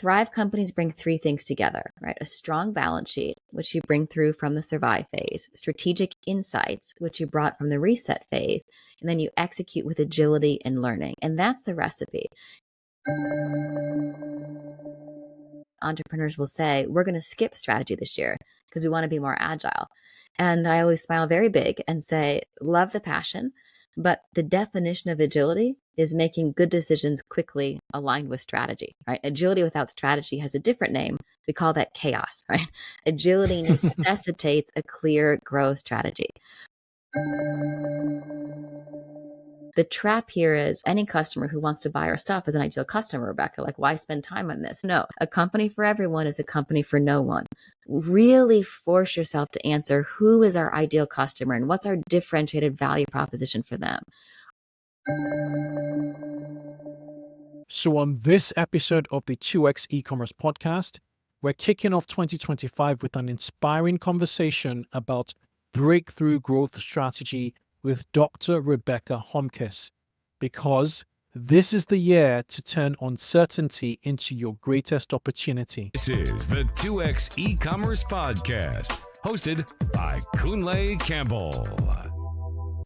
Thrive companies bring three things together, right? A strong balance sheet, which you bring through from the survive phase, strategic insights, which you brought from the reset phase, and then you execute with agility and learning. And that's the recipe. Entrepreneurs will say, we're going to skip strategy this year because we want to be more agile. And I always smile very big and say, love the passion, but the definition of agility is making good decisions quickly aligned with strategy, right? Agility without strategy has a different name. We call that chaos, right? Agility necessitates a clear growth strategy. The trap here is any customer who wants to buy our stuff is an ideal customer, Rebecca. Like, why spend time on this? No, a company for everyone is a company for no one. Really force yourself to answer who is our ideal customer and what's our differentiated value proposition for them. So on this episode of the 2X e-commerce podcast, we're kicking off 2025 with an inspiring conversation about breakthrough growth strategy with Dr. Rebecca Homkes, because this is the year to turn uncertainty into your greatest opportunity. This is the 2X e-commerce podcast, hosted by Kunle Campbell.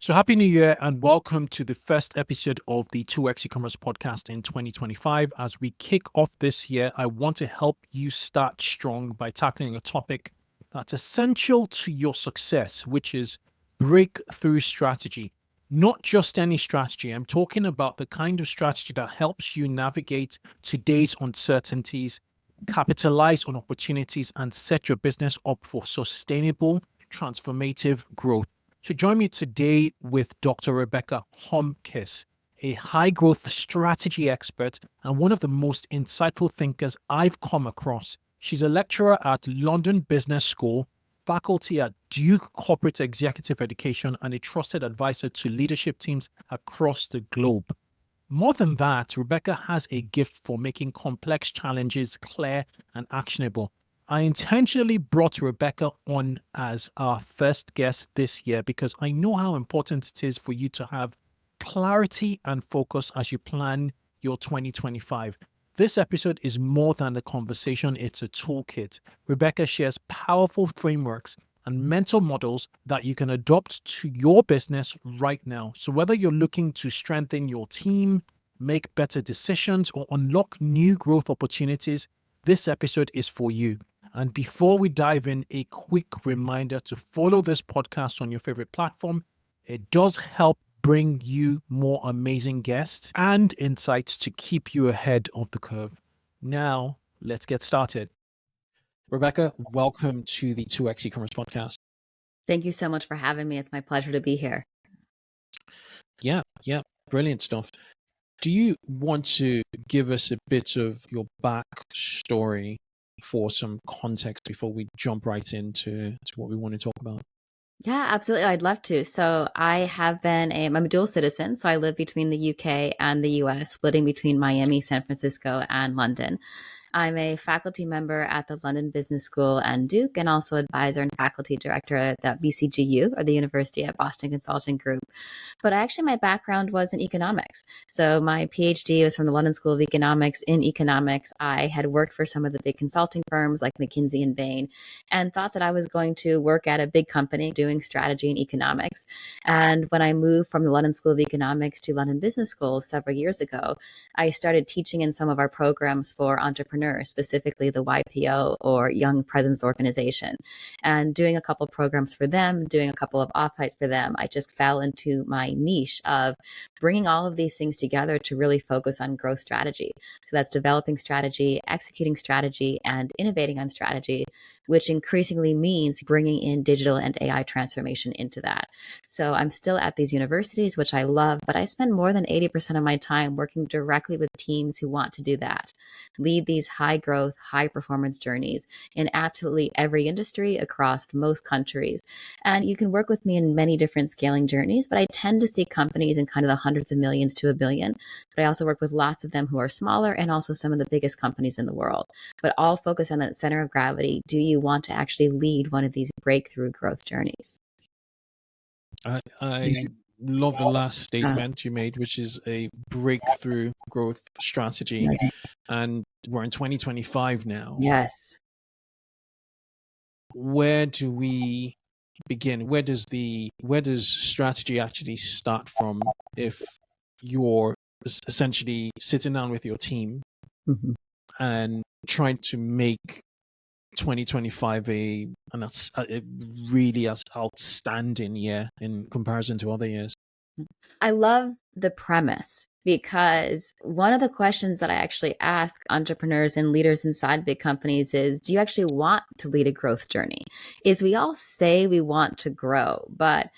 So happy New Year and welcome to the first episode of the 2X e-commerce podcast in 2025. As we kick off this year, I want to help you start strong by tackling a topic that's essential to your success, which is breakthrough strategy. Not just any strategy. I'm talking about the kind of strategy that helps you navigate today's uncertainties, capitalize on opportunities, and set your business up for sustainable, transformative growth. So join me today with Dr. Rebecca Homkes, a high growth strategy expert and one of the most insightful thinkers I've come across. She's a lecturer at London Business School, faculty at Duke Corporate Executive Education, and a trusted advisor to leadership teams across the globe. More than that, Rebecca has a gift for making complex challenges clear and actionable. I intentionally brought Rebecca on as our first guest this year because I know how important it is for you to have clarity and focus as you plan your 2025. This episode is more than a conversation, it's a toolkit. Rebecca shares powerful frameworks and mental models that you can adopt to your business right now. So whether you're looking to strengthen your team, make better decisions, or unlock new growth opportunities, this episode is for you. And before we dive in, a quick reminder to follow this podcast on your favorite platform. It does help bring you more amazing guests and insights to keep you ahead of the curve. Now, let's get started. Rebecca, welcome to the 2X e-commerce podcast. Thank you so much for having me. It's my pleasure to be here. Yeah, brilliant stuff. Do you want to give us a bit of your backstory for some context before we jump right into what we want to talk about? Yeah, absolutely. I'd love to. So I'm a dual citizen. So I live between the UK and the US, splitting between Miami, San Francisco, and London. I'm a faculty member at the London Business School and Duke, and also advisor and faculty director at the BCGU, or the University at Boston Consulting Group. But my background was in economics. So my PhD was from the London School of Economics in economics. I had worked for some of the big consulting firms like McKinsey and Bain, and thought that I was going to work at a big company doing strategy and economics. And when I moved from the London School of Economics to London Business School several years ago, I started teaching in some of our programs for entrepreneurs, specifically the YPO, or Young Presence Organization, and doing a couple of programs for them, doing a couple of off-sites for them. I just fell into my niche of bringing all of these things together to really focus on growth strategy. So that's developing strategy, executing strategy, and innovating on strategy, which increasingly means bringing in digital and AI transformation into that. So I'm still at these universities, which I love, but I spend more than 80% of my time working directly with teams who want to do that, lead these high growth, high performance journeys in absolutely every industry across most countries. And you can work with me in many different scaling journeys, but I tend to see companies in kind of the hundreds of millions to a billion. But I also work with lots of them who are smaller and also some of the biggest companies in the world, but all focus on that center of gravity. Do you want to actually lead one of these breakthrough growth journeys? I love the last statement you made, which is a breakthrough growth strategy. And we're in 2025 now. Yes. Where do we begin? Where does strategy actually start from if you're essentially sitting down with your team Mhm. and trying to make 2025 a really outstanding year in comparison to other years? I love the premise because one of the questions that I actually ask entrepreneurs and leaders inside big companies is, do you actually want to lead a growth journey? Is we all say we want to grow, but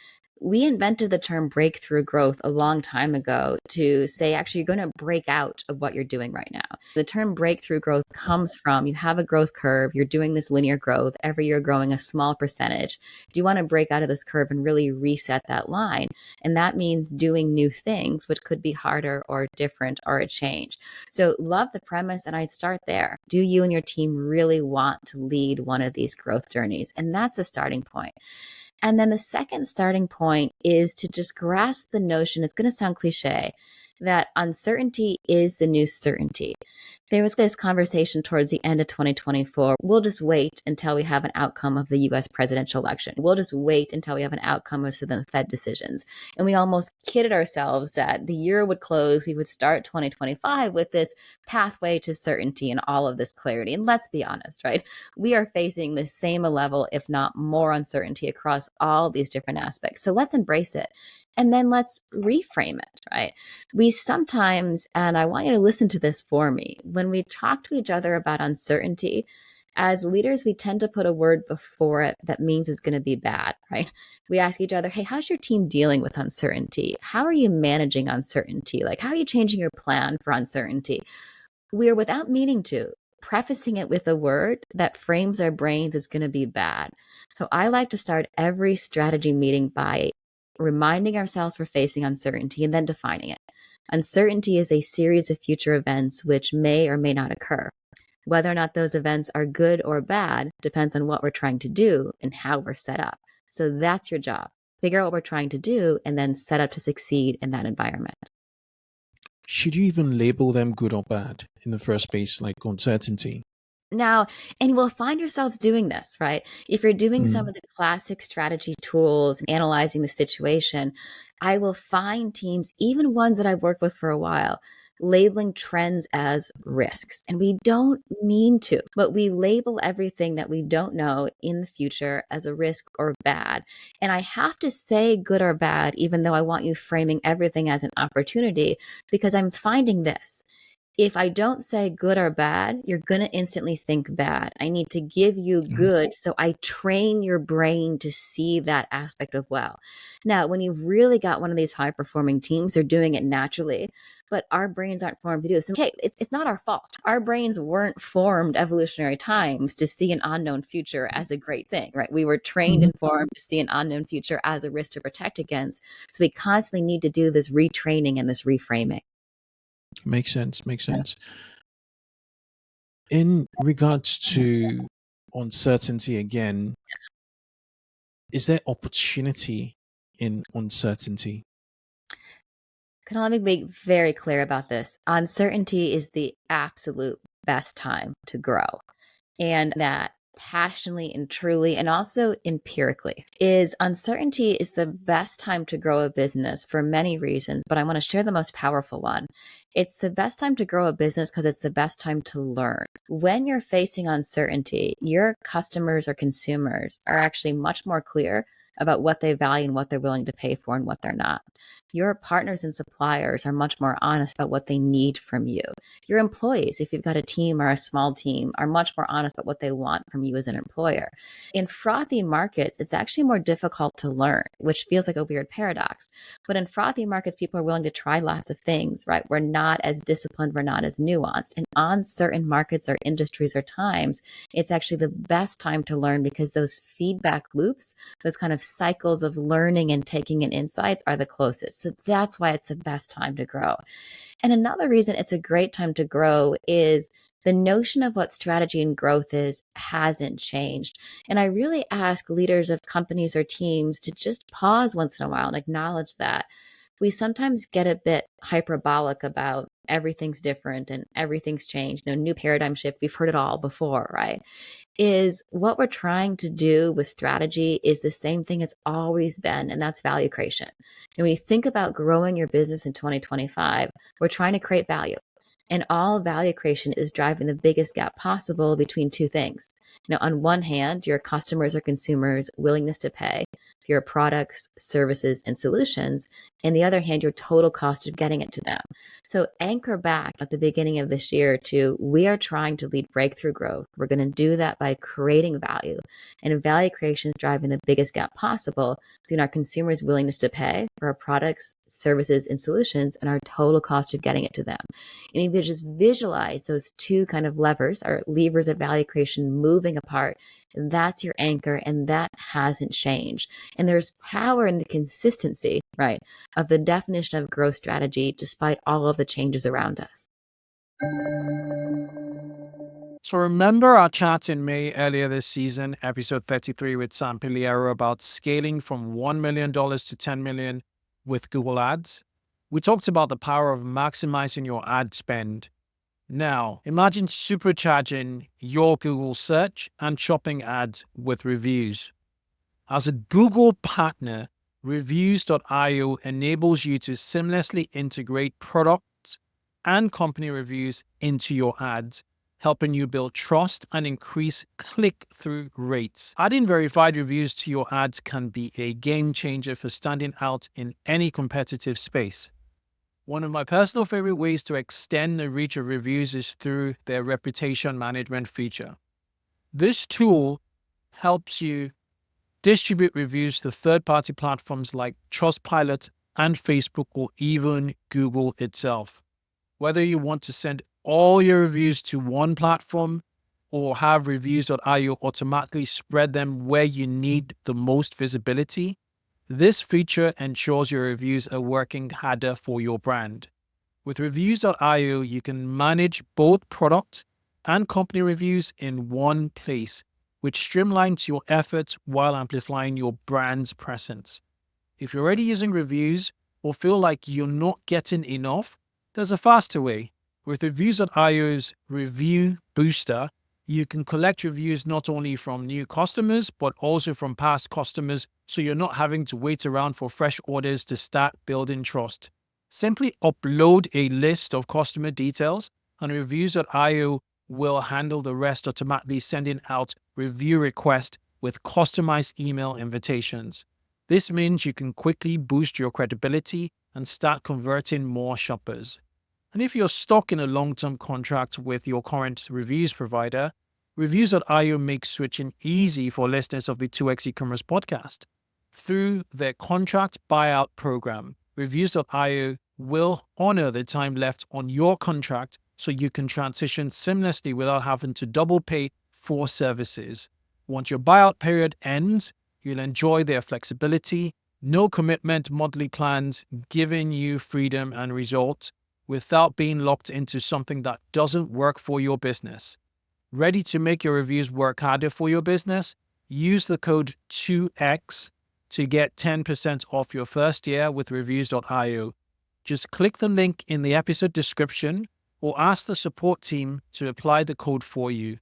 we invented the term breakthrough growth a long time ago to say, actually, you're going to break out of what you're doing right now. The term breakthrough growth comes from you have a growth curve, you're doing this linear growth, every year growing a small percentage. Do you want to break out of this curve and really reset that line? And that means doing new things, which could be harder or different or a change. So, love the premise. And I start there. Do you and your team really want to lead one of these growth journeys? And that's a starting point. And then the second starting point is to just grasp the notion, it's going to sound cliche, that uncertainty is the new certainty. There was this conversation towards the end of 2024. We'll just wait until we have an outcome of the US presidential election. We'll just wait until we have an outcome of the Fed decisions. And we almost kidded ourselves that the year would close, we would start 2025 with this pathway to certainty and all of this clarity. And let's be honest, right? We are facing the same level, if not more, uncertainty across all these different aspects. So let's embrace it. And then let's reframe it, right? We sometimes, and I want you to listen to this for me, when we talk to each other about uncertainty, as leaders, we tend to put a word before it that means it's going to be bad, right? We ask each other, hey, how's your team dealing with uncertainty? How are you managing uncertainty? Like, how are you changing your plan for uncertainty? We're, without meaning to, prefacing it with a word that frames our brains as going to be bad. So I like to start every strategy meeting by reminding ourselves we're facing uncertainty and then defining it. Uncertainty is a series of future events which may or may not occur. Whether or not those events are good or bad depends on what we're trying to do and how we're set up. So that's your job. Figure out what we're trying to do and then set up to succeed in that environment. Should you even label them good or bad in the first place, like uncertainty? Now, and you will find yourselves doing this, right? If you're doing some of the classic strategy tools, analyzing the situation, I will find teams, even ones that I've worked with for a while, labeling trends as risks. And we don't mean to, but we label everything that we don't know in the future as a risk or bad. And I have to say good or bad, even though I want you framing everything as an opportunity, because I'm finding this. If I don't say good or bad, you're going to instantly think bad. I need to give you good. So I train your brain to see that aspect of well. Now, when you've really got one of these high performing teams, they're doing it naturally, but our brains aren't formed to do this. Okay, it's not our fault. Our brains weren't formed evolutionary times to see an unknown future as a great thing, right? We were trained and formed to see an unknown future as a risk to protect against. So we constantly need to do this retraining and this reframing. Makes sense. Makes sense. In regards to uncertainty again, is there opportunity in uncertainty? Let me be very clear about this. Uncertainty is the absolute best time to grow. And that passionately and truly, and also empirically, is uncertainty is the best time to grow a business for many reasons, but I want to share the most powerful one. It's the best time to grow a business because it's the best time to learn. When you're facing uncertainty, your customers or consumers are actually much more clear about what they value and what they're willing to pay for and what they're not. Your partners and suppliers are much more honest about what they need from you. Your employees, if you've got a team or a small team, are much more honest about what they want from you as an employer. In frothy markets, it's actually more difficult to learn, which feels like a weird paradox. But in frothy markets, people are willing to try lots of things, right? We're not as disciplined, we're not as nuanced. And on certain markets or industries or times, it's actually the best time to learn because those feedback loops, those kind of cycles of learning and taking in insights are the closest. So that's why it's the best time to grow. And another reason it's a great time to grow is the notion of what strategy and growth is hasn't changed. And I really ask leaders of companies or teams to just pause once in a while and acknowledge that we sometimes get a bit hyperbolic about everything's different and everything's changed, new paradigm shift. We've heard it all before, right? Is what we're trying to do with strategy is the same thing it's always been, and that's value creation. And when you think about growing your business in 2025, we're trying to create value. And all value creation is driving the biggest gap possible between two things. On one hand, your customers or consumers' willingness to pay for your products, services, and solutions. And the other hand, your total cost of getting it to them. So anchor back at the beginning of this year to we are trying to lead breakthrough growth. We're going to do that by creating value. And value creation is driving the biggest gap possible between our consumers' willingness to pay for our products, services, and solutions and our total cost of getting it to them. And if you just visualize those two kind of levers or levers of value creation moving apart, that's your anchor, and that hasn't changed. And there's power in the consistency, right, of the definition of growth strategy despite all of the changes around us. So remember our chat in May earlier this season, episode 33 with Sam Piliero about scaling from $1 million to $10 million with Google Ads? We talked about the power of maximizing your ad spend. Now, imagine supercharging your Google search and shopping ads with reviews. As a Google partner, Reviews.io enables you to seamlessly integrate products and company reviews into your ads, helping you build trust and increase click-through rates. Adding verified reviews to your ads can be a game changer for standing out in any competitive space. One of my personal favorite ways to extend the reach of reviews is through their reputation management feature. This tool helps you distribute reviews to third-party platforms like Trustpilot and Facebook or even Google itself. Whether you want to send all your reviews to one platform or have Reviews.io automatically spread them where you need the most visibility, this feature ensures your reviews are working harder for your brand. With Reviews.io, you can manage both product and company reviews in one place, which streamlines your efforts while amplifying your brand's presence. If you're already using reviews or feel like you're not getting enough, there's a faster way. With Reviews.io's Review Booster, you can collect reviews not only from new customers, but also from past customers, so you're not having to wait around for fresh orders to start building trust. Simply upload a list of customer details, and Reviews.io will handle the rest, automatically sending out review requests with customized email invitations. This means you can quickly boost your credibility and start converting more shoppers. And if you're stuck in a long-term contract with your current reviews provider, Reviews.io makes switching easy for listeners of the 2x e-commerce podcast. Through their contract buyout program, Reviews.io will honor the time left on your contract so you can transition seamlessly without having to double pay for services. Once your buyout period ends, you'll enjoy their flexibility, no commitment monthly plans, giving you freedom and results without being locked into something that doesn't work for your business. Ready to make your reviews work harder for your business? Use the code 2X to get 10% off your first year with Reviews.io. Just click the link in the episode description or ask the support team to apply the code for you.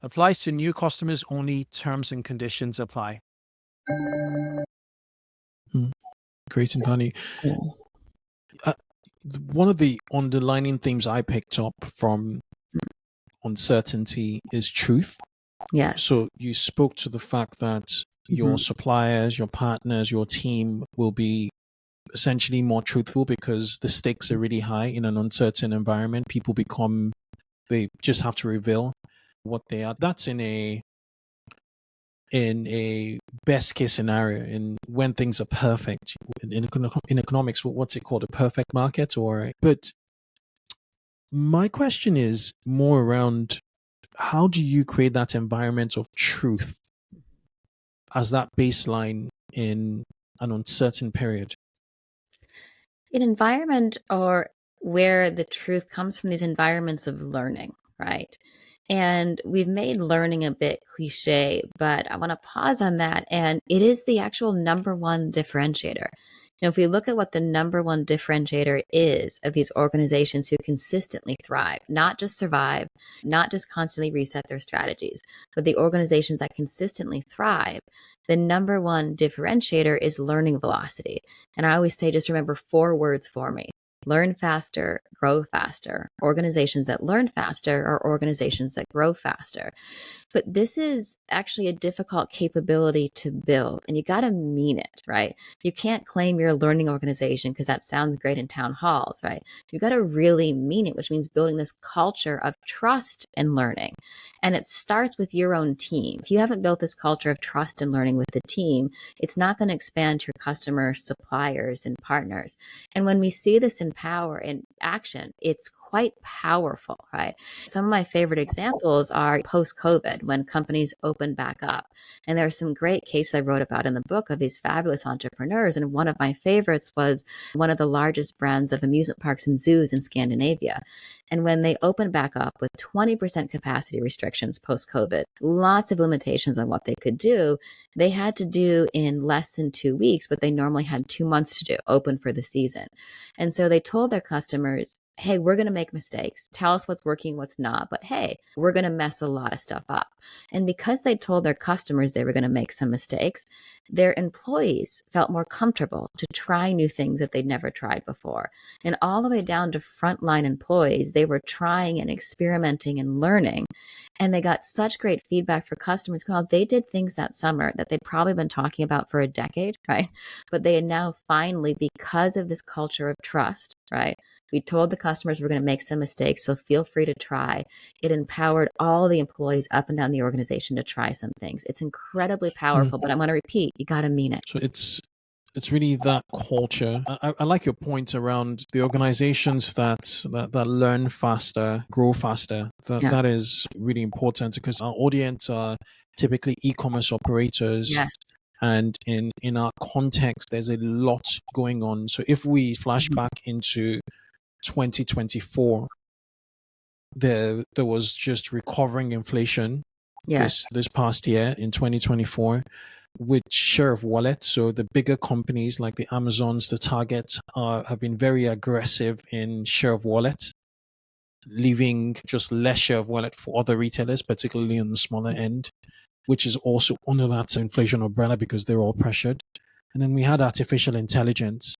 Applies to new customers only. Terms and conditions apply. Great and funny. One of the underlining themes I picked up from uncertainty is truth. Yes. So you spoke to the fact that your suppliers, your partners, your team will be essentially more truthful because the stakes are really high in an uncertain environment. They just have to reveal what they are. That's in a best case scenario, in when things are perfect in economics. What's it called, a perfect market? But my question is more around, how do you create that environment of truth as that baseline in an uncertain period? An environment or where the truth comes from these environments of learning, right? And we've made learning a bit cliche, but I want to pause on that. And it is the actual number one differentiator. If we look at what the number one differentiator is of these organizations who consistently thrive, not just survive, not just constantly reset their strategies, but the organizations that consistently thrive, the number one differentiator is learning velocity. And I always say, just remember 4 words for me: learn faster, grow faster. Organizations that learn faster are organizations that grow faster. But this is actually a difficult capability to build, and you got to mean it, right? You can't claim you're a learning organization because that sounds great in town halls, right? You got to really mean it, which means building this culture of trust and learning. And it starts with your own team. If you haven't built this culture of trust and learning with the team, it's not going to expand to your customers, suppliers, and partners. And when we see this in power in action, it's quite powerful, right? Some of my favorite examples are post COVID when companies open back up. And there are some great cases I wrote about in the book of these fabulous entrepreneurs. And one of my favorites was one of the largest brands of amusement parks and zoos in Scandinavia. And when they opened back up with 20% capacity restrictions post COVID, lots of limitations on what they could do, they had to do in less than 2 weeks what they normally had 2 months to do, open for the season. And so they told their customers, hey, we're going to make mistakes. Tell us what's working, what's not. But hey, we're going to mess a lot of stuff up. And because they told their customers they were going to make some mistakes, their employees felt more comfortable to try new things that they'd never tried before. And all the way down to frontline employees, they were trying and experimenting and learning. And they got such great feedback for customers. Well, they did things that summer that they'd probably been talking about for a decade, right? But they had now finally, because of this culture of trust, right? We told the customers we're going to make some mistakes, so feel free to try. It empowered all the employees up and down the organization to try some things. It's incredibly powerful, but I'm going to repeat, you got to mean it. So it's really that culture. I like your point around the organizations that learn faster, grow faster. That is really important because our audience are typically e-commerce operators. Yes. And in our context, there's a lot going on. So if we flash back into 2024, there was just recovering inflation this past year in 2024 with share of wallet. So the bigger companies like the Amazons, the Targets have been very aggressive in share of wallet, leaving just less share of wallet for other retailers, particularly on the smaller end, which is also under that inflation umbrella because they're all pressured. And then we had artificial intelligence,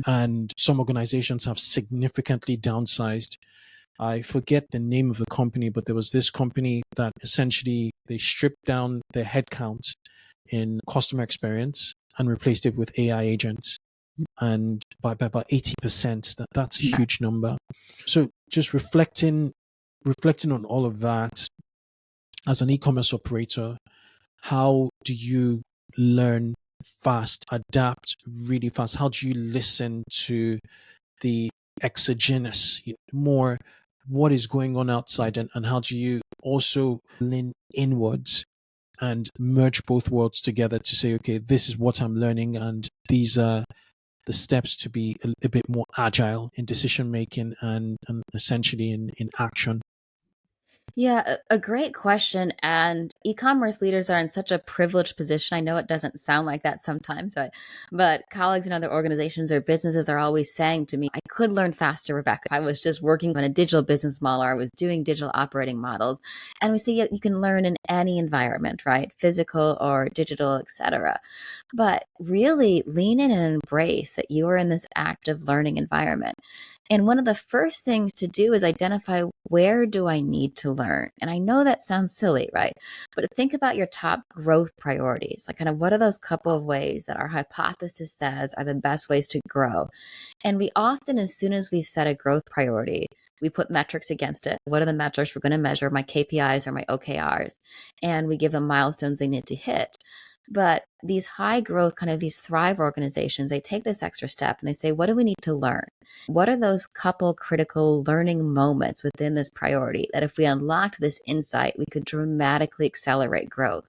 and some organizations have significantly downsized. I forget the name of the company, but there was this company that essentially they stripped down their headcount in customer experience and replaced it with AI agents. And by about 80%, that's a huge number. So just reflecting on all of that, as an e-commerce operator, how do you learn fast, adapt really fast? How do you listen to the exogenous, more what is going on outside, and how do you also lean inwards and merge both worlds together to say, okay, this is what I'm learning, and these are the steps to be a bit more agile in decision making and essentially in action? Yeah, a great question. And e-commerce leaders are in such a privileged position. I know it doesn't sound like that sometimes, but colleagues in other organizations or businesses are always saying to me, I could learn faster, Rebecca. I was just working on a digital business model, or I was doing digital operating models. And we say, yeah, you can learn in any environment, right? Physical or digital, etc. But really lean in and embrace that you are in this active learning environment. And one of the first things to do is identify, where do I need to learn? And I know that sounds silly, right? But think about your top growth priorities. Like, kind of, what are those couple of ways that our hypothesis says are the best ways to grow? And we often, as soon as we set a growth priority, we put metrics against it. What are the metrics we're going to measure? My KPIs or my OKRs. And we give them milestones they need to hit. But these high growth, kind of these thrive organizations, they take this extra step and they say, what do we need to learn? What are those couple critical learning moments within this priority that if we unlocked this insight, we could dramatically accelerate growth?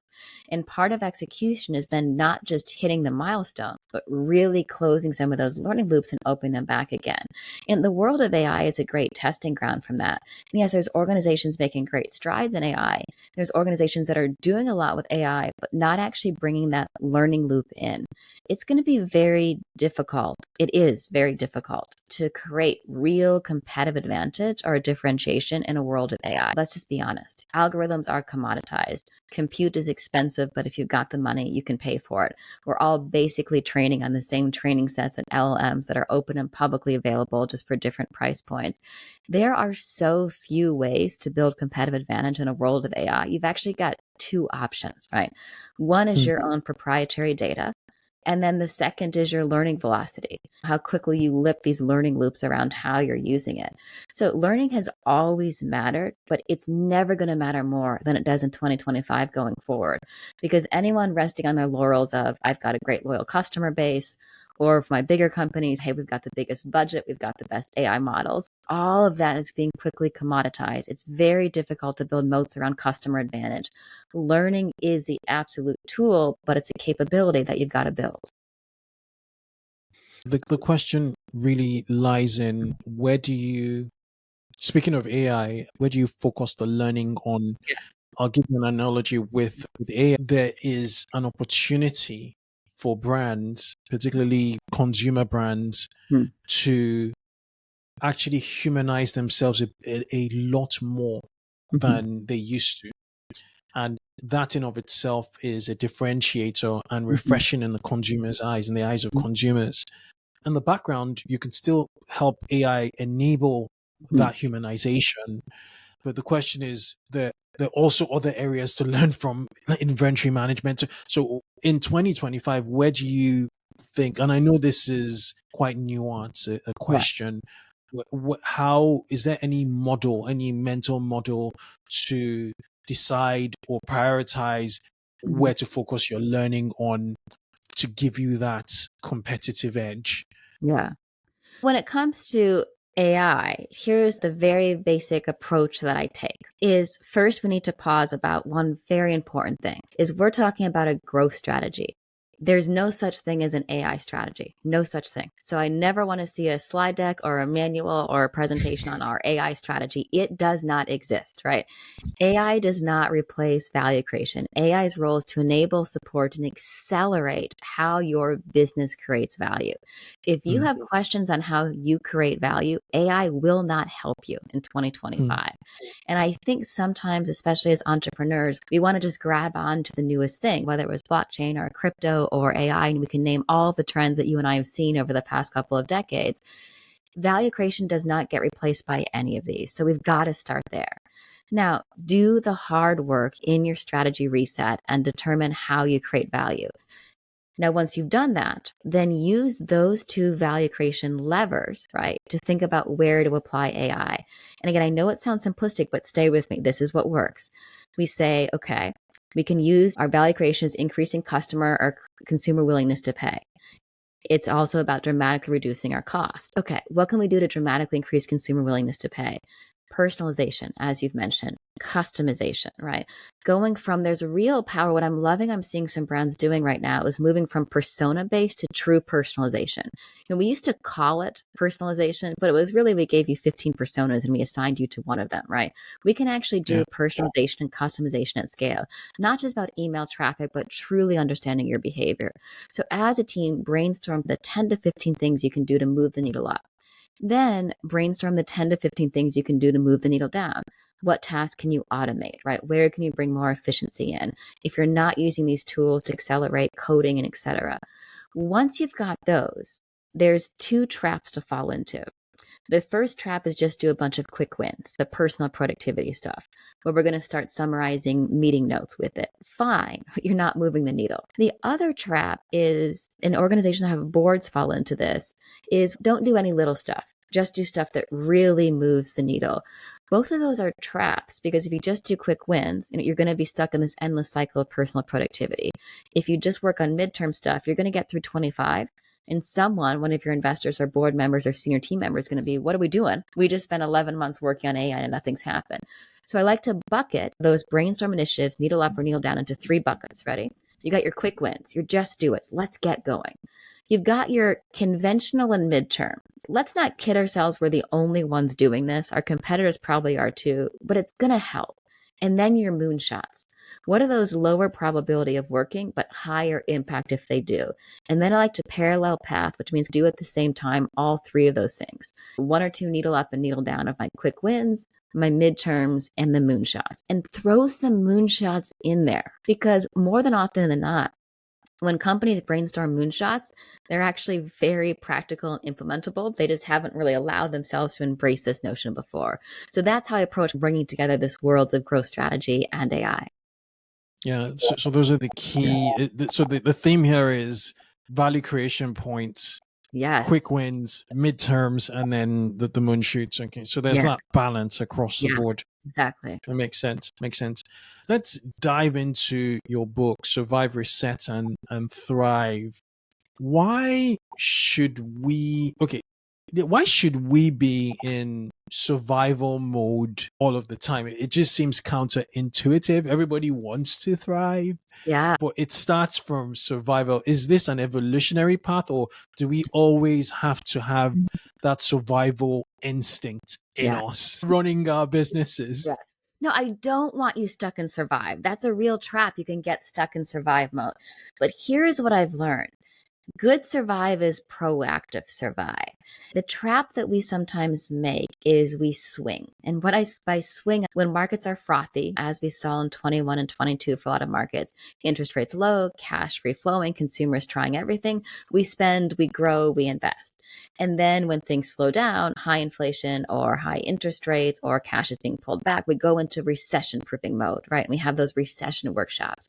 And part of execution is then not just hitting the milestone, but really closing some of those learning loops and opening them back again. And the world of AI is a great testing ground from that. And yes, there's organizations making great strides in AI. There's organizations that are doing a lot with AI, but not actually bringing that learning loop in. It's going to be very difficult. It is very difficult to create real competitive advantage or differentiation in a world of AI. Let's just be honest. Algorithms are commoditized. Compute is expensive, but if you've got the money, you can pay for it. We're all basically training on the same training sets and LLMs that are open and publicly available, just for different price points. There are so few ways to build competitive advantage in a world of AI. You've actually got two options, right? One is Mm. your own proprietary data. And then the second is your learning velocity, how quickly you lip these learning loops around how you're using it. So learning has always mattered, but it's never going to matter more than it does in 2025 going forward. Because anyone resting on their laurels of, I've got a great loyal customer base, or for my bigger companies, hey, we've got the biggest budget, we've got the best AI models. All of that is being quickly commoditized. It's very difficult to build moats around customer advantage. Learning is the absolute tool, but it's a capability that you've got to build. The question really lies in, where do you, speaking of AI, where do you focus the learning on? I'll give you an analogy with AI. There is an opportunity for brands, particularly consumer brands, Hmm. to actually humanize themselves a lot more than they used to. And that in of itself is a differentiator and refreshing in the consumer's eyes, in the eyes of consumers. In the background, you can still help AI enable that humanization. But the question is that there are also other areas to learn from, like inventory management. So in 2025, where do you think, and I know this is quite nuanced, a Yeah. question, how is there any model, any mental model to decide or prioritize Mhm. where to focus your learning on to give you that competitive edge? Yeah. When it comes to AI, here's the very basic approach that I take is first we need to pause about one very important thing is we're talking about a growth strategy. There's no such thing as an AI strategy. No such thing. So I never want to see a slide deck or a manual or a presentation on our AI strategy. It does not exist, right? AI does not replace value creation. AI's role is to enable, support, and accelerate how your business creates value. If you Mm, have questions on how you create value, AI will not help you in mm, 2025. And I think sometimes, especially as entrepreneurs, we want to just grab on to the newest thing, whether it was blockchain or crypto or AI, and we can name all the trends that you and I have seen over the past couple of decades. Value creation does not get replaced by any of these. So we've got to start there. Now, do the hard work in your strategy reset and determine how you create value. Now, once you've done that, then use those two value creation levers, right, to think about where to apply AI. And again, I know it sounds simplistic, but stay with me. This is what works. We say, okay, we can use our value creation as increasing customer or consumer willingness to pay. It's also about dramatically reducing our cost. Okay, what can we do to dramatically increase consumer willingness to pay? Personalization, as you've mentioned, customization, right? Going from there's a real power. What I'm loving, I'm seeing some brands doing right now is moving from persona based to true personalization. We used to call it personalization, but it was really we gave you 15 personas and we assigned you to one of them, right? We can actually yeah. do personalization and customization at scale, not just about email traffic, but truly understanding your behavior. So as a team, brainstorm the 10 to 15 things you can do to move the needle up. Then brainstorm the 10 to 15 things you can do to move the needle down. What tasks can you automate, right? Where can you bring more efficiency in? If you're not using these tools to accelerate coding and etc. Once you've got those, there's two traps to fall into. The first trap is just do a bunch of quick wins, the personal productivity stuff, where we're going to start summarizing meeting notes with it. Fine, but you're not moving the needle. The other trap is, and organizations that have boards fall into this, is don't do any little stuff. Just do stuff that really moves the needle. Both of those are traps because if you just do quick wins, you're going to be stuck in this endless cycle of personal productivity. If you just work on midterm stuff, you're going to get through 25 And one of your investors or board members or senior team members, is going to be, what are we doing? We just spent 11 months working on AI and nothing's happened. So I like to bucket those brainstorm initiatives, needle up or needle down, into 3 buckets. Ready? You got your quick wins, your just do it's, let's get going. You've got your conventional and midterm. Let's not kid ourselves, we're the only ones doing this. Our competitors probably are too, but it's going to help. And then your moonshots. What are those lower probability of working, but higher impact if they do? And then I like to parallel path, which means do at the same time all 3 of those things. 1 or 2 needle up and needle down of my quick wins, my midterms, and the moonshots. And throw some moonshots in there, because more than often than not, when companies brainstorm moonshots, they're actually very practical and implementable. They just haven't really allowed themselves to embrace this notion before. So that's how I approach bringing together this worlds of growth strategy and AI. Yeah. So those are the key. So the theme here is value creation points, Yes. quick wins, midterms, and then the moon shoots. Okay. So there's that balance across the board. Exactly. That makes sense. Let's dive into your book, Survive, Reset, and Thrive. Why should we be in survival mode all of the time? It just seems counterintuitive. Everybody wants to thrive. Yeah. But it starts from survival. Is this an evolutionary path, or do we always have to have that survival instinct in us running our businesses? Yes. No, I don't want you stuck in survive. That's a real trap. You can get stuck in survive mode. But here's what I've learned. Good survive is proactive survive. The trap that we sometimes make is we swing. And by swing, when markets are frothy, as we saw in 21 and 22 for a lot of markets, interest rates low, cash free flowing, consumers trying everything, we spend, we grow, we invest. And then when things slow down, high inflation or high interest rates or cash is being pulled back, we go into recession proofing mode, right? And we have those recession workshops.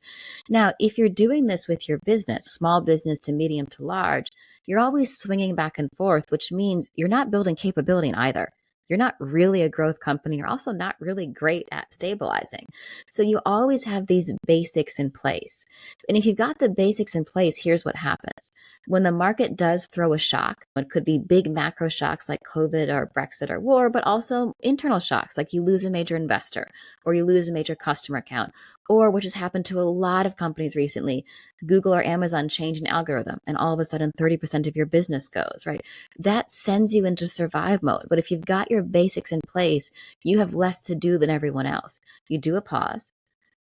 Now, if you're doing this with your business, small business to medium to large, you're always swinging back and forth, which means you're not building capability in either. You're not really a growth company. You're also not really great at stabilizing. So you always have these basics in place. And if you've got the basics in place, here's what happens. When the market does throw a shock, it could be big macro shocks like COVID or Brexit or war, but also internal shocks like you lose a major investor or you lose a major customer account, or which has happened to a lot of companies recently, Google or Amazon change an algorithm and all of a sudden 30% of your business goes, right? That sends you into survive mode. But if you've got your basics in place, you have less to do than everyone else. You do a pause,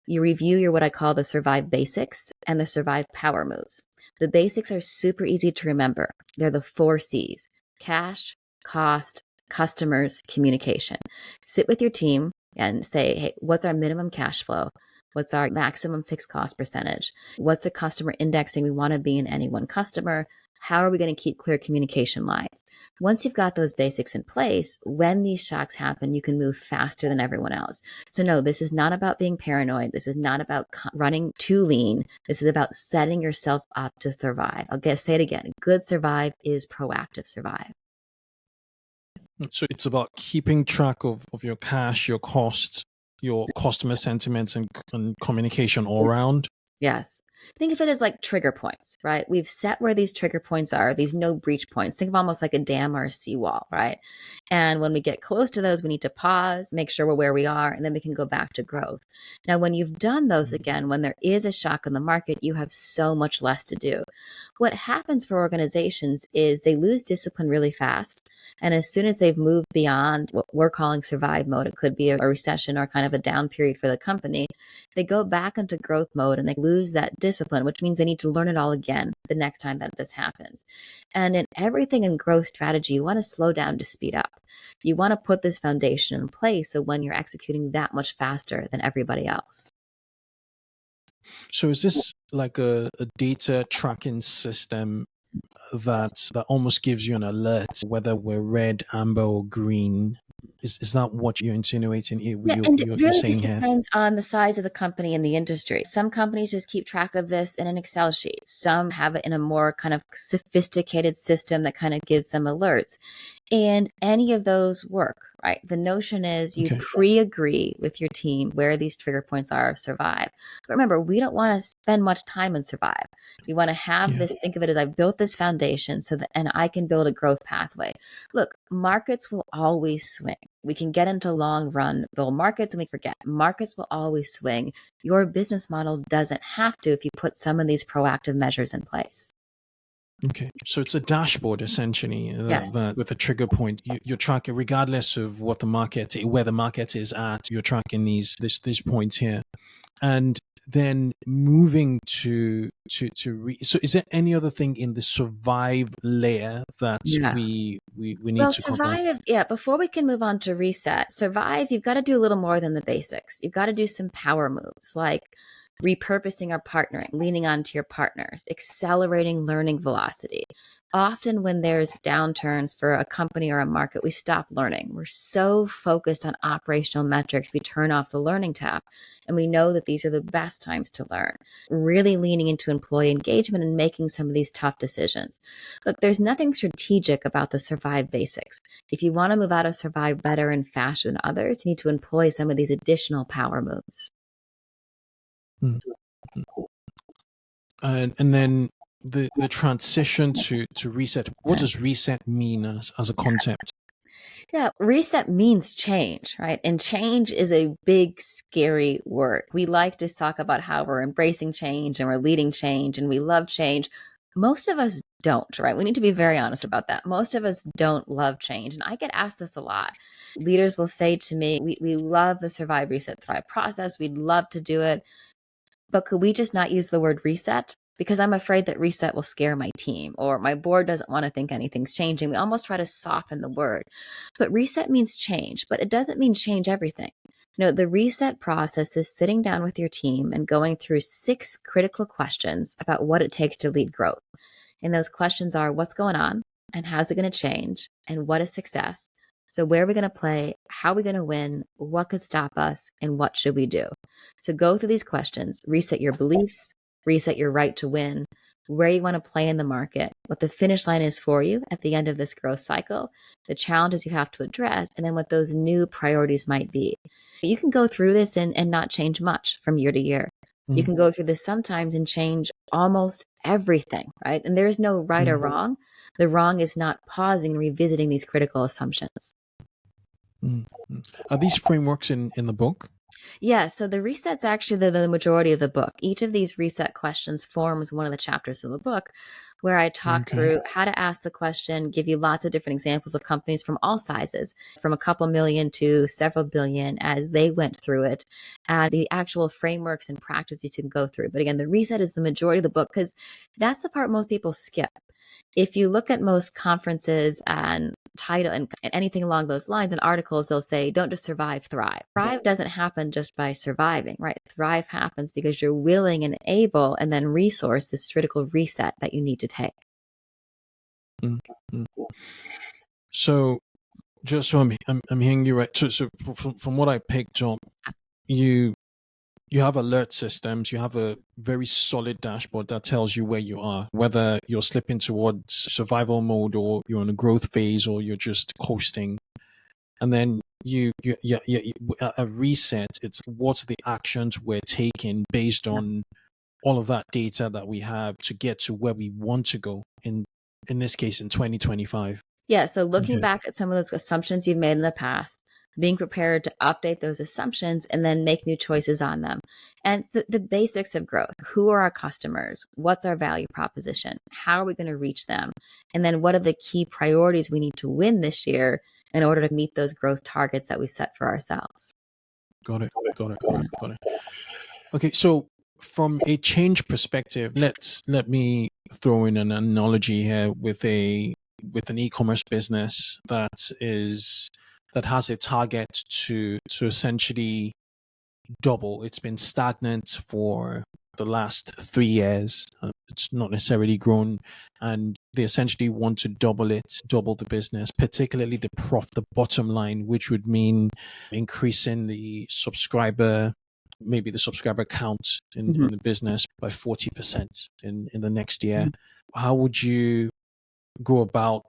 you review your what I call the survive basics and the survive power moves. The basics are super easy to remember. They're the 4 C's: cash, cost, customers, communication. Sit with your team and say, hey, what's our minimum cash flow? What's our maximum fixed cost percentage? What's the customer indexing we want to be in any one customer? How are we going to keep clear communication lines? Once you've got those basics in place, when these shocks happen, you can move faster than everyone else. So no, this is not about being paranoid. This is not about running too lean. This is about setting yourself up to survive. I'll say it again. Good survive is proactive survive. So it's about keeping track of your cash, your costs, your customer sentiments, and communication all around. Yes. Think of it as like trigger points, right? We've set where these trigger points are, these no breach points. Think of almost like a dam or a seawall, right? And when we get close to those, we need to pause, make sure we're where we are, and then we can go back to growth. Now, when you've done those again, when there is a shock in the market, you have so much less to do. What happens for organizations is they lose discipline really fast. And as soon as they've moved beyond what we're calling survive mode, it could be a recession or kind of a down period for the company, they go back into growth mode and they lose that discipline, which means they need to learn it all again the next time that this happens. And in everything in growth strategy, you want to slow down to speed up. You want to put this foundation in place so when you're executing that much faster than everybody else. So is this like a data tracking system that almost gives you an alert whether we're red, amber, or green? Is that what you're insinuating? And it really saying just depends on the size of the company and the industry. Some companies just keep track of this in an Excel sheet. Some have it in a more kind of sophisticated system that kind of gives them alerts. And any of those work, right? The notion is you Okay. pre-agree with your team where these trigger points are of survive. But remember, we don't want to spend much time in survive. We want to have Yeah. this, think of it as I've built this foundation so that, and I can build a growth pathway. Look, markets will always swing. We can get into long run bull markets and we forget markets will always swing. Your business model doesn't have to if you put some of these proactive measures in place. Okay, so it's a dashboard essentially Yes. that with a trigger point, you're tracking regardless of what the market, where the market is at. You're tracking these points here, and then moving so is there any other thing in the survive layer that Yeah. we need Well, to cover? survive, yeah, before we can move on to reset, survive, you've got to do a little more than the basics. You've got to do some power moves like repurposing or partnering, leaning onto your partners, accelerating learning velocity. Often, when there's downturns for a company or a market, we stop learning. We're so focused on operational metrics, we turn off the learning tab. And we know that these are the best times to learn. Really leaning into employee engagement and making some of these tough decisions. Look, there's nothing strategic about the survive basics. If you want to move out of survive better and faster than others, you need to employ some of these additional power moves. Mm. And then the transition to reset. What does reset mean as a concept? Yeah, reset means change, right? And change is a big, scary word. We like to talk about how we're embracing change and we're leading change and we love change. Most of us don't, right? We need to be very honest about that. Most of us don't love change. And I get asked this a lot. Leaders will say to me, we love the survive, reset, thrive process. We'd love to do it. But could we just not use the word reset? Because I'm afraid that reset will scare my team or my board doesn't want to think anything's changing. We almost try to soften the word. But reset means change, but it doesn't mean change everything. The reset process is sitting down with your team and going through 6 critical questions about what it takes to lead growth. And those questions are what's going on and how's it going to change and what is success? So, where are we going to play? How are we going to win? What could stop us? And what should we do? So, go through these questions, reset your beliefs, reset your right to win, where you want to play in the market, what the finish line is for you at the end of this growth cycle, the challenges you have to address, and then what those new priorities might be. You can go through this and not change much from year to year. You can go through this sometimes and change almost everything, right? And there is no right or wrong. The wrong is not pausing and revisiting these critical assumptions. Are these frameworks in the book? Yeah, so the reset's actually the majority of the book. Each of these reset questions forms one of the chapters of the book where I talk through how to ask the question, give you lots of different examples of companies from all sizes, from a couple million to several billion as they went through it, and the actual frameworks and practices you can go through. But again, the reset is the majority of the book because that's the part most people skip. If you look at most conferences and title and anything along those lines and articles, they'll say, don't just survive, thrive. Thrive doesn't happen just by surviving, right? Thrive happens because you're willing and able and then resource this critical reset that you need to take. Mm-hmm. So just so I'm hearing you right. So from what I picked up, you have alert systems, you have a very solid dashboard that tells you where you are, whether you're slipping towards survival mode or you're in a growth phase or you're just coasting. And then a reset, it's what's the actions we're taking based on all of that data that we have to get to where we want to go in this case in 2025. Yeah, so looking back at some of those assumptions you've made in the past, being prepared to update those assumptions and then make new choices on them. And the basics of growth. Who are our customers? What's our value proposition? How are we going to reach them? And then what are the key priorities we need to win this year in order to meet those growth targets that we've set for ourselves? Got it. Okay, so from a change perspective, let me throw in an analogy here with an e-commerce business that has a target to essentially double. It's been stagnant for the last 3 years. It's not necessarily grown, and they essentially want to double the business, particularly the bottom line, which would mean increasing the subscriber count in the business by 40% in the next year. How would you go about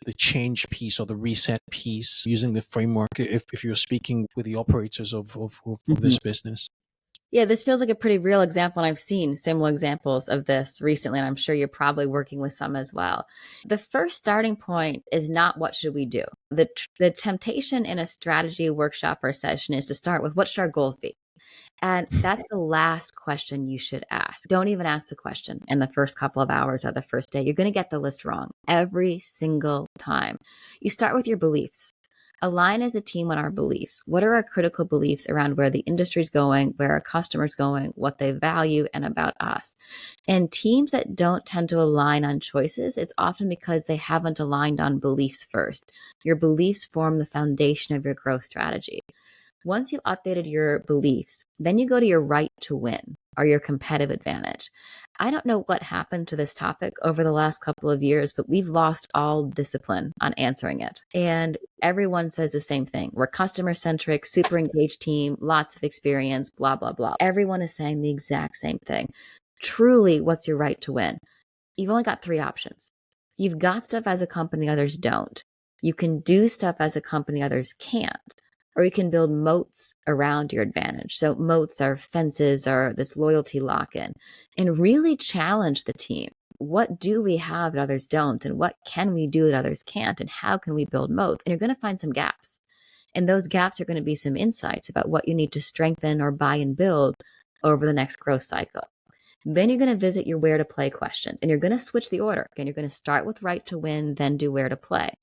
the change piece or the reset piece using the framework if you're speaking with the operators of Mhm. this business? Yeah, this feels like a pretty real example, and I've seen similar examples of this recently, and I'm sure you're probably working with some as well. The first starting point is not what should we do. The temptation in a strategy workshop or session is to start with what should our goals be? And that's the last question you should ask. Don't even ask the question in the first couple of hours of the first day. You're going to get the list wrong every single time. You start with your beliefs. Align as a team on our beliefs. What are our critical beliefs around where the industry's going, where our customers going, what they value, and about us? And teams that don't tend to align on choices, it's often because they haven't aligned on beliefs first. Your beliefs form the foundation of your growth strategy. Once you've updated your beliefs, then you go to your right to win or your competitive advantage. I don't know what happened to this topic over the last couple of years, but we've lost all discipline on answering it. And everyone says the same thing. We're customer centric, super engaged team, lots of experience, blah, blah, blah. Everyone is saying the exact same thing. Truly, what's your right to win? You've only got three options. You've got stuff as a company others don't. You can do stuff as a company others can't, or you can build moats around your advantage. So moats are fences or this loyalty lock-in, and really challenge the team. What do we have that others don't? And what can we do that others can't? And how can we build moats? And you're going to find some gaps. And those gaps are going to be some insights about what you need to strengthen or buy and build over the next growth cycle. Then you're going to visit your where to play questions, and you're going to switch the order. Again, you're going to start with right to win, then do where to play.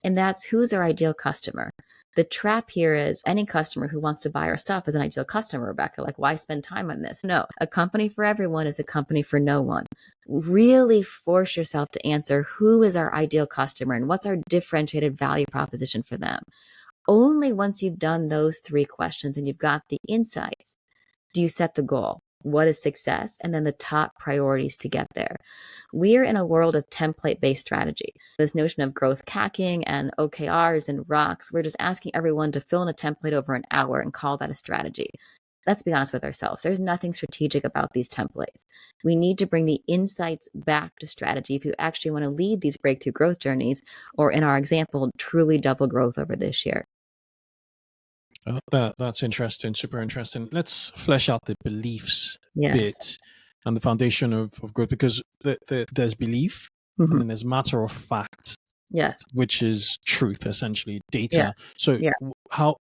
And that's who's our ideal customer. The trap here is any customer who wants to buy our stuff is an ideal customer, Rebecca. Like, why spend time on this? No, a company for everyone is a company for no one. Really force yourself to answer who is our ideal customer and what's our differentiated value proposition for them. Only once you've done those three questions and you've got the insights do you set the goal. What is success? And then the top priorities to get there. We're in a world of template based strategy. This notion of growth hacking and OKRs and rocks, we're just asking everyone to fill in a template over an hour and call that a strategy. Let's be honest with ourselves. There's nothing strategic about these templates. We need to bring the insights back to strategy if you actually want to lead these breakthrough growth journeys, or in our example, truly double growth over this year. That's interesting, super interesting. Let's flesh out the beliefs Yes. bit and the foundation of growth, because there's belief and then there's matter of fact, Yes. which is truth, essentially Yeah. data. So Yeah. how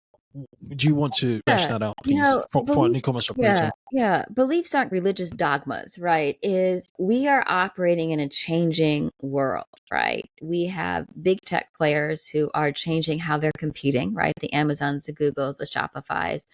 do you want to flesh Yeah, that out, please, for an beliefs, e-commerce yeah, operator? yeah. Beliefs aren't religious dogmas, right? Is we are operating in a changing world, right? We have big tech players who are changing how they're competing, right? The Amazons, the Googles, the Shopifys.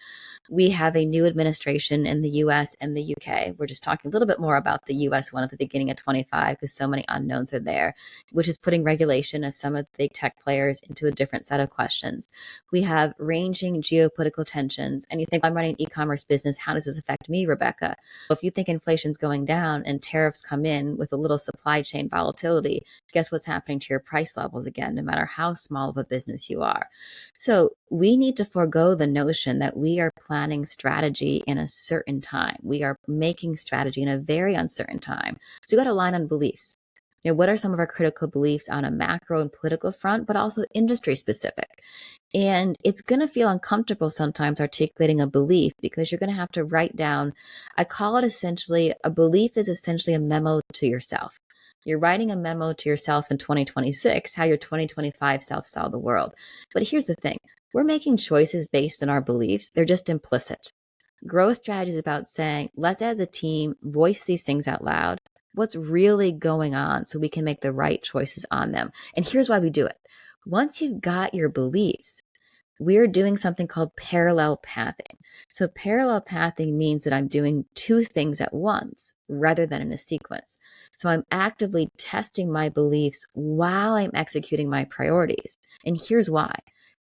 We have a new administration in the US and the UK. We're just talking a little bit more about the US one at the beginning of 25 because so many unknowns are there, which is putting regulation of some of the big tech players into a different set of questions. We have ranging geopolitical tensions. And you think, I'm running an e-commerce business. How does this affect me, Rebecca? Well, if you think inflation's going down and tariffs come in with a little supply chain volatility, guess what's happening to your price levels again, no matter how small of a business you are. So we need to forego the notion that we are planning strategy in a certain time. We are making strategy in a very uncertain time. So you got to align on beliefs. What are some of our critical beliefs on a macro and political front, but also industry specific? And it's going to feel uncomfortable sometimes articulating a belief because you're going to have to write down, I call it essentially, a belief is essentially a memo to yourself. You're writing a memo to yourself in 2026, how your 2025 self saw the world. But here's the thing, we're making choices based on our beliefs, they're just implicit. Growth strategy is about saying, let's as a team voice these things out loud. What's really going on so we can make the right choices on them. And here's why we do it. Once you've got your beliefs, we're doing something called parallel pathing. So parallel pathing means that I'm doing two things at once rather than in a sequence. So I'm actively testing my beliefs while I'm executing my priorities. And here's why.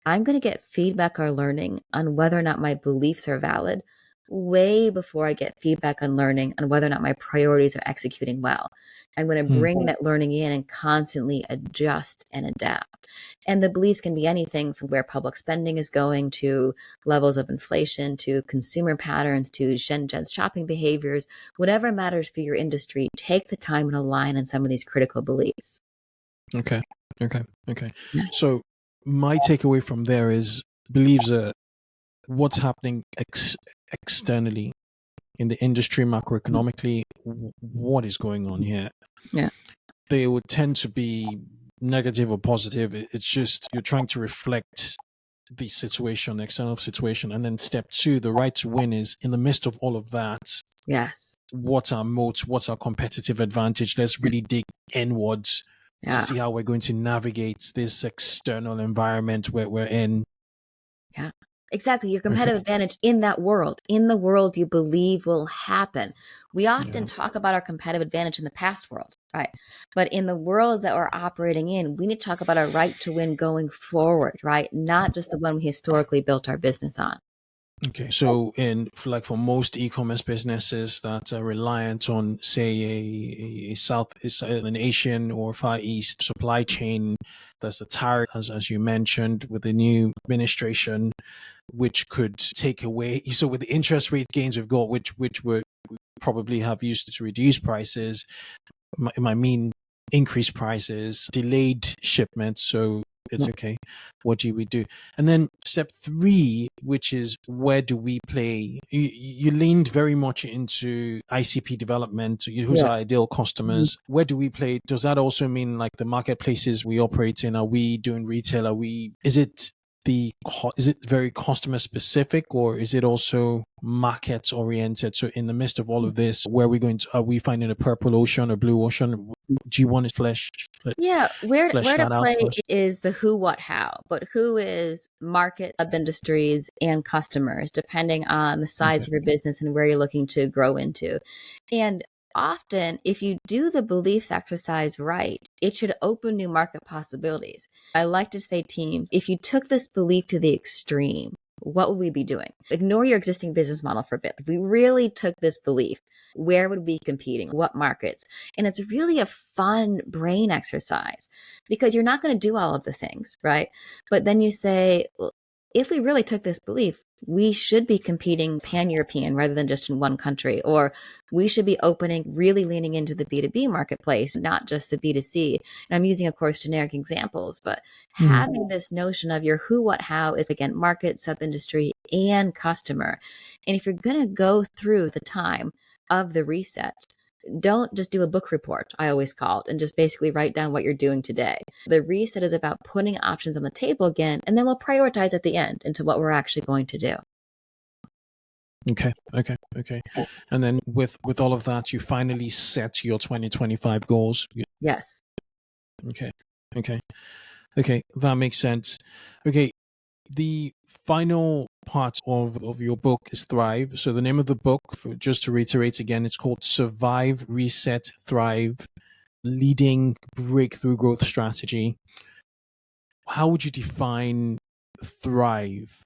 I'm going to get feedback or learning on whether or not my beliefs are valid way before I get feedback on learning on whether or not my priorities are executing well. I'm going to bring that learning in and constantly adjust and adapt. And the beliefs can be anything from where public spending is going to levels of inflation to consumer patterns to Shenzhen's shopping behaviors, whatever matters for your industry. Take the time and align on some of these critical beliefs. Okay. Okay. Okay. Yeah. So my takeaway from there is believes what's happening externally in the industry macroeconomically, what is going on here. Yeah. They would tend to be negative or positive. It's just you're trying to reflect the situation, the external situation. And then step two, the right to win is in the midst of all of that, Yes. what's our moat, what's our competitive advantage? Let's really dig inwards to Yeah. see how we're going to navigate this external environment where we're in. Yeah. Exactly. Your Okay. competitive advantage in that world, in the world you believe will happen. We often Yeah. talk about our competitive advantage in the past world, right? But in the worlds that we're operating in, we need to talk about our right to win going forward, right? Not just the one we historically built our business on. Okay. So for most e-commerce businesses that are reliant on, say, an Asian or Far East supply chain, there's the tariff, as you mentioned, with the new administration, which could take away. So with the interest rate gains we've got, which we probably have used to reduce prices, might mean increased prices, delayed shipments. So it's okay. What do we do? And then step three, which is where do we play? You leaned very much into ICP development. Who's Yeah. our ideal customers? Where do we play? Does that also mean like the marketplaces we operate in? Are we doing retail? Is it very customer specific, or is it also market oriented? So in the midst of all of this, where are we finding a purple ocean or blue ocean? Do you want to Yeah, where flesh to that out play for us? is the who, what, how, but who is market, sub industries, and customers, depending on the size Okay. of your business and where you're looking to grow into. And often, if you do the beliefs exercise right, it should open new market possibilities. I like to say, teams, if you took this belief to the extreme, what would we be doing? Ignore your existing business model for a bit. If we really took this belief, where would we be competing? What markets? And it's really a fun brain exercise because you're not going to do all of the things, right? But then you say, well, if we really took this belief, we should be competing pan European rather than just in one country, or we should be really leaning into the B2B marketplace, not just the B2C. And I'm using, of course, generic examples, but having this notion of your who, what, how is again market, sub industry, and customer. And if you're going to go through the time of the reset, don't just do a book report, I always call it, and just basically write down what you're doing today. The reset is about putting options on the table again, and then we'll prioritize at the end into what we're actually going to do. Okay. And then with all of that, you finally set your 2025 goals. Yes. Okay. That makes sense. Okay. The final part of your book is Thrive. So the name of the book, just to reiterate again, it's called Survive, Reset, Thrive, Leading Breakthrough Growth Strategy. How would you define Thrive?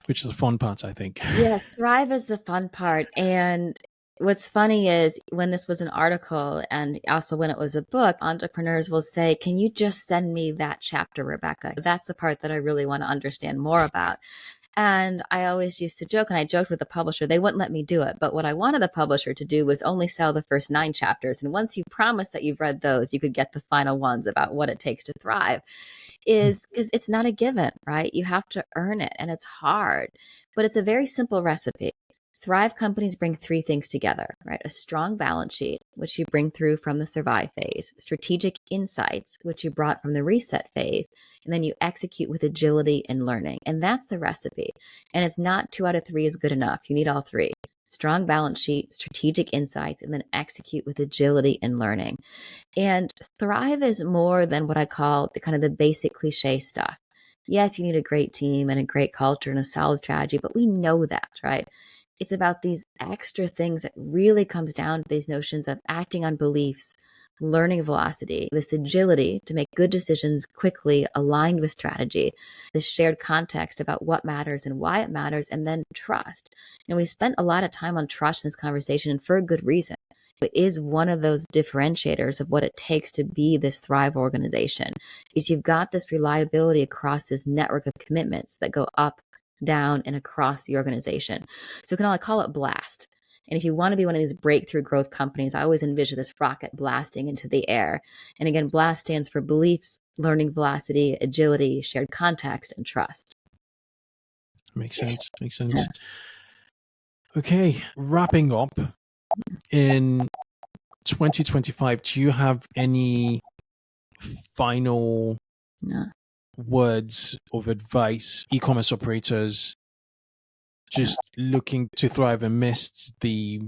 Which is the fun part, I think. Yes, Thrive is the fun part. And what's funny is when this was an article and also when it was a book, entrepreneurs will say, can you just send me that chapter, Rebecca? That's the part that I really want to understand more about. And I always used to joke, and I joked with the publisher, they wouldn't let me do it. But what I wanted the publisher to do was only sell the first 9 chapters. And once you promise that you've read those, you could get the final ones about what it takes to thrive. Is because it's not a given, right? You have to earn it and it's hard, but it's a very simple recipe. Thrive companies bring 3 things together, right? A strong balance sheet, which you bring through from the survive phase, strategic insights, which you brought from the reset phase, and then you execute with agility and learning. And that's the recipe. And it's not 2 out of 3 is good enough. You need all 3. Strong balance sheet, strategic insights, and then execute with agility and learning. And Thrive is more than what I call the kind of the basic cliche stuff. Yes, you need a great team and a great culture and a solid strategy, but we know that, right? It's about these extra things that really comes down to these notions of acting on beliefs, learning velocity, this agility to make good decisions quickly, aligned with strategy, this shared context about what matters and why it matters, and then trust. And we spent a lot of time on trust in this conversation, and for a good reason. It is one of those differentiators of what it takes to be this Thrive organization, is you've got this reliability across this network of commitments that go up, down, and across the organization. So we can only call it blast. And if you want to be one of these breakthrough growth companies, I always envision this rocket blasting into the air. And again, BLAST stands for beliefs, learning velocity, agility, shared context, and trust. Makes sense. Makes Yeah. sense. Okay, wrapping up in 2025, do you have any final No. words of advice, e-commerce operators just looking to thrive amidst the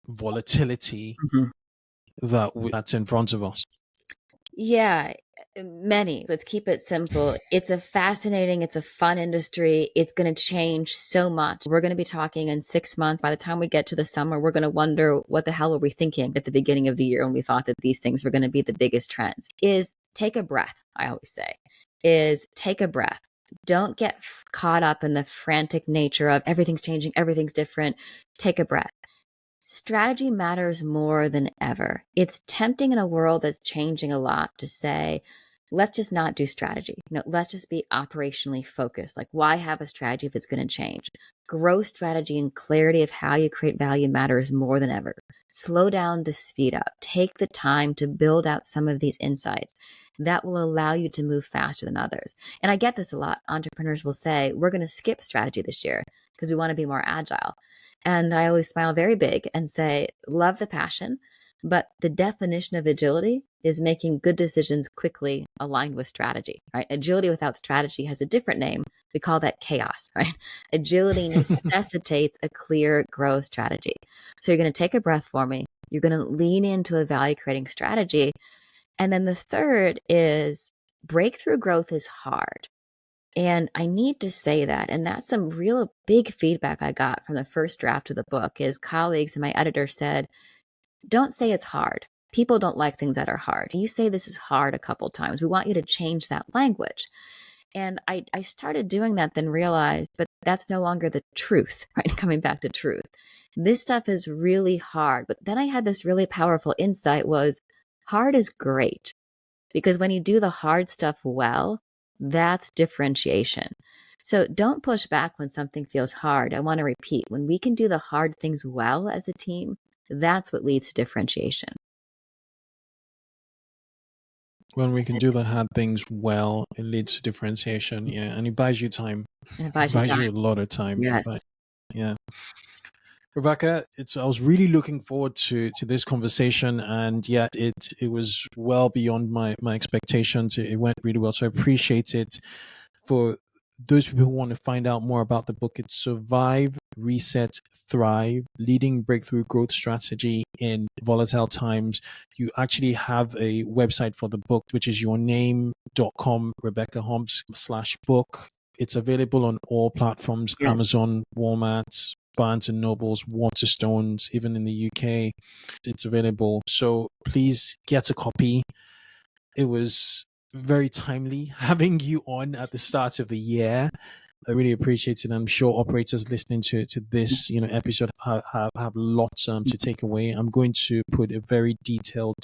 volatility Mhm. that's in front of us? Yeah, many. Let's keep it simple. It's a fascinating, it's a fun industry. It's going to change so much. We're going to be talking in 6 months. By the time we get to the summer, we're going to wonder what the hell were we thinking at the beginning of the year when we thought that these things were going to be the biggest trends. Is take a breath, I always say. Is take a breath. Don't get caught up in the frantic nature of everything's changing, everything's different. Take a breath. Strategy matters more than ever. It's tempting in a world that's changing a lot to say, let's just not do strategy. Let's just be operationally focused. Like, why have a strategy if it's going to change? Growth strategy and clarity of how you create value matters more than ever. Slow down to speed up. Take the time to build out some of these insights that will allow you to move faster than others. And I get this a lot. Entrepreneurs will say, we're going to skip strategy this year because we want to be more agile. And I always smile very big and say, love the passion, but the definition of agility is making good decisions quickly aligned with strategy, right? Agility without strategy has a different name. We call that chaos, right? Agility necessitates a clear growth strategy. So you're going to take a breath for me. You're going to lean into a value creating strategy. And then the third is breakthrough growth is hard. And I need to say that. And that's some real big feedback I got from the first draft of the book is colleagues and my editor said, don't say it's hard. People don't like things that are hard. You say this is hard a couple times. We want you to change that language. And I started doing that, then realized, but that's no longer the truth, right? Coming back to truth. This stuff is really hard. But then I had this really powerful insight was hard is great. Because when you do the hard stuff well, that's differentiation. So don't push back when something feels hard. I want to repeat when we can do the hard things well as a team, that's what leads to differentiation. When we can do the hard things well, it leads to differentiation. Yeah, and it buys you time. And it It buys you buys time. you a lot of time. Yes. But yeah. Rebecca, I was really looking forward to this conversation, and yet it was well beyond my expectations. It went really well, so I appreciate it. For those people who want to find out more about the book, it's Survive, Reset, Thrive: Leading Breakthrough Growth Strategy in Volatile Times. You actually have a website for the book, which is yourname.com, Rebecca Homkes/book. It's available on all platforms: Yeah. Amazon, Walmart, Barnes and Nobles, Waterstones, even in the UK. It's available. So please get a copy. It was very timely having you on at the start of the year. I really appreciate it. I'm sure operators listening to this episode have lots to take away. I'm going to put a very detailed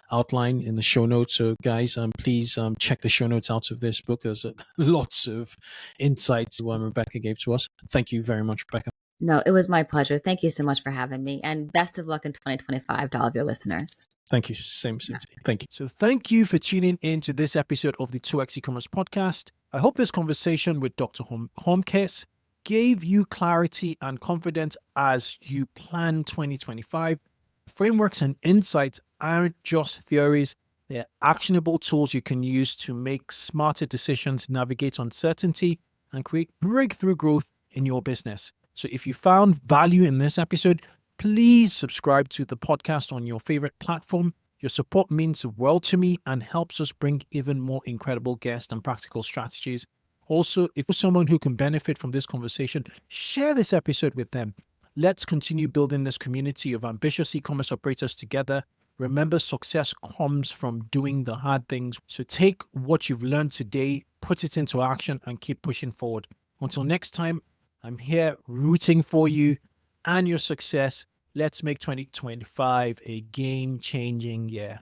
outline in the show notes. So guys, please check the show notes out of this book. There's lots of insights Rebecca gave to us. Thank you very much, Rebecca. No, it was my pleasure. Thank you so much for having me. And best of luck in 2025 to all of your listeners. Thank you. Same. Thank you. So thank you for tuning in to this episode of the 2x e-commerce podcast. I hope this conversation with Dr. Homkes gave you clarity and confidence as you plan 2025. Frameworks and insights aren't just theories. They're actionable tools you can use to make smarter decisions, navigate uncertainty, and create breakthrough growth in your business. So if you found value in this episode, please subscribe to the podcast on your favorite platform. Your support means the world to me and helps us bring even more incredible guests and practical strategies. Also, if you're someone who can benefit from this conversation, share this episode with them. Let's continue building this community of ambitious e-commerce operators together. Remember, success comes from doing the hard things. So take what you've learned today, put it into action, and keep pushing forward. Until next time, I'm here rooting for you and your success. Let's make 2025 a game-changing year.